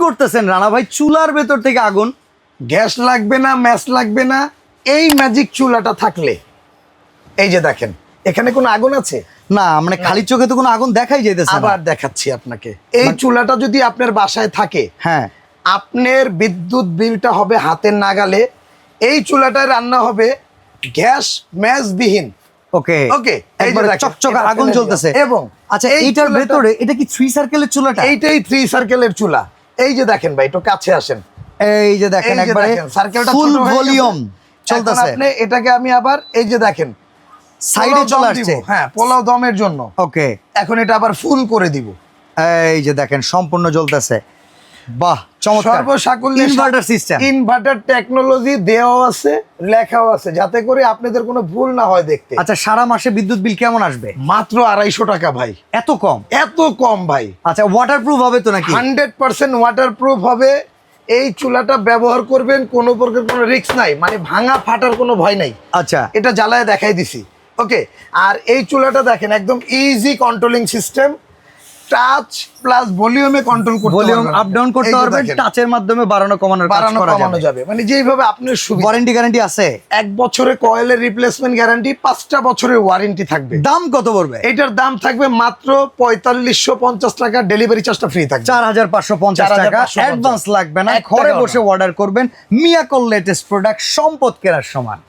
করতেছেন রানা ভাই? চুলার ভেতর থেকে আগুন। গ্যাস লাগবে না, ম্যাচ লাগবে না, এই ম্যাজিক চুলাটা থাকলে। এই যে দেখেন, এখানে কোনো আগুন আছে না, মানে খালি চোখে তো কোনো আগুন দেখাই যাইতেছে না। আবার দেখাচ্ছি আপনাকে, এই চুলাটা যদি আপনার বাসায় থাকে, হ্যাঁ, আপনার বিদ্যুৎ বিলটা হবে হাতের নাগালে। এই চুলাটায় রান্না হবে গ্যাস ম্যাচ বিহীন। ওকে ওকে, এই যে একবারে দেখেন, চকচকা এটা আগুন ফেলে জ্বলতেছে। দিলাম। এবং আচ্ছা, এই এইটার চুলাটা- ভেতরে এটা কি 3 সার্কেলের চুলাটা? এইটাই 3 সার্কেলের চুলা। এই যে দেখেন ভাই, একটু কাছে আসেন। এই যে দেখেন এই যে একবারে দেখেন, সার্কেলটা ফুল ছোট হয়ে গেছে। ভলিউম এখন চলতেছে। আপনি এটাকে আমি আবার এই যে দেখেন সাইডে পোলাও চলে দম আসছে। দিব। হ্যাঁ, পোলাও দমের জন্য। ওকে, এখন এটা আবার ফুল করে দিব। এই যে দেখেন সম্পূর্ণ জ্বলতেছে। বাহ, চমৎকার। সর্বসাকুল্যে ইনভার্টার সিস্টেম। ইনভার্টার টেকনোলজি দেওয়া আছে, লেখাও আছে, যাতে করে আপনাদের কোনো ভুল না হয় দেখতে। আচ্ছা, সারা মাসে বিদ্যুৎ বিল কেমন আসবে? মাত্র 250 টাকা ভাই। এত কম? এত কম ভাই। আচ্ছা, ওয়াটারপ্রুফ হবে তো নাকি? 100% ওয়াটারপ্রুফ হবে। এই চুলাটা ব্যবহার করবেন, কোনো প্রকার কোনো রিস্ক নাই, মানে ভাঙা ফাটার কোনো ভয় নাই। আচ্ছা, এটা জ্বালায় দেখাই দিছি। ওকে, আর এই চুলাটা দেখেন একদম easy controlling system, touch plus ভলিউমে কন্ট্রোল করতে পারবেন। ভলিউম আপ ডাউন করতে পারবেন, টাচের মাধ্যমে বাড়ানো কমানোর কাজ বাড়ানো করা কমানো যাবে। যাবে, মানে যেইভাবে আপনার সুবিধা। ওয়ারেন্টি গ্যারান্টি আছে? 1 বছরের কয়েলের রিপ্লেসমেন্ট গ্যারান্টি, 5টা বছরের ওয়ারেন্টি থাকবে। দাম কত পড়বে? এটার দাম থাকবে মাত্র 4550 টাকা, ডেলিভারি চার্জটা ফ্রি থাকবে। 4550 টাকা, 4550 অ্যাডভান্স লাগবে না, 1 ঘরে টাকাও বসে না। অর্ডার করবেন। মিয়াকল লেটেস্ট প্রোডাক্ট, সম্পদ কেনার সমান।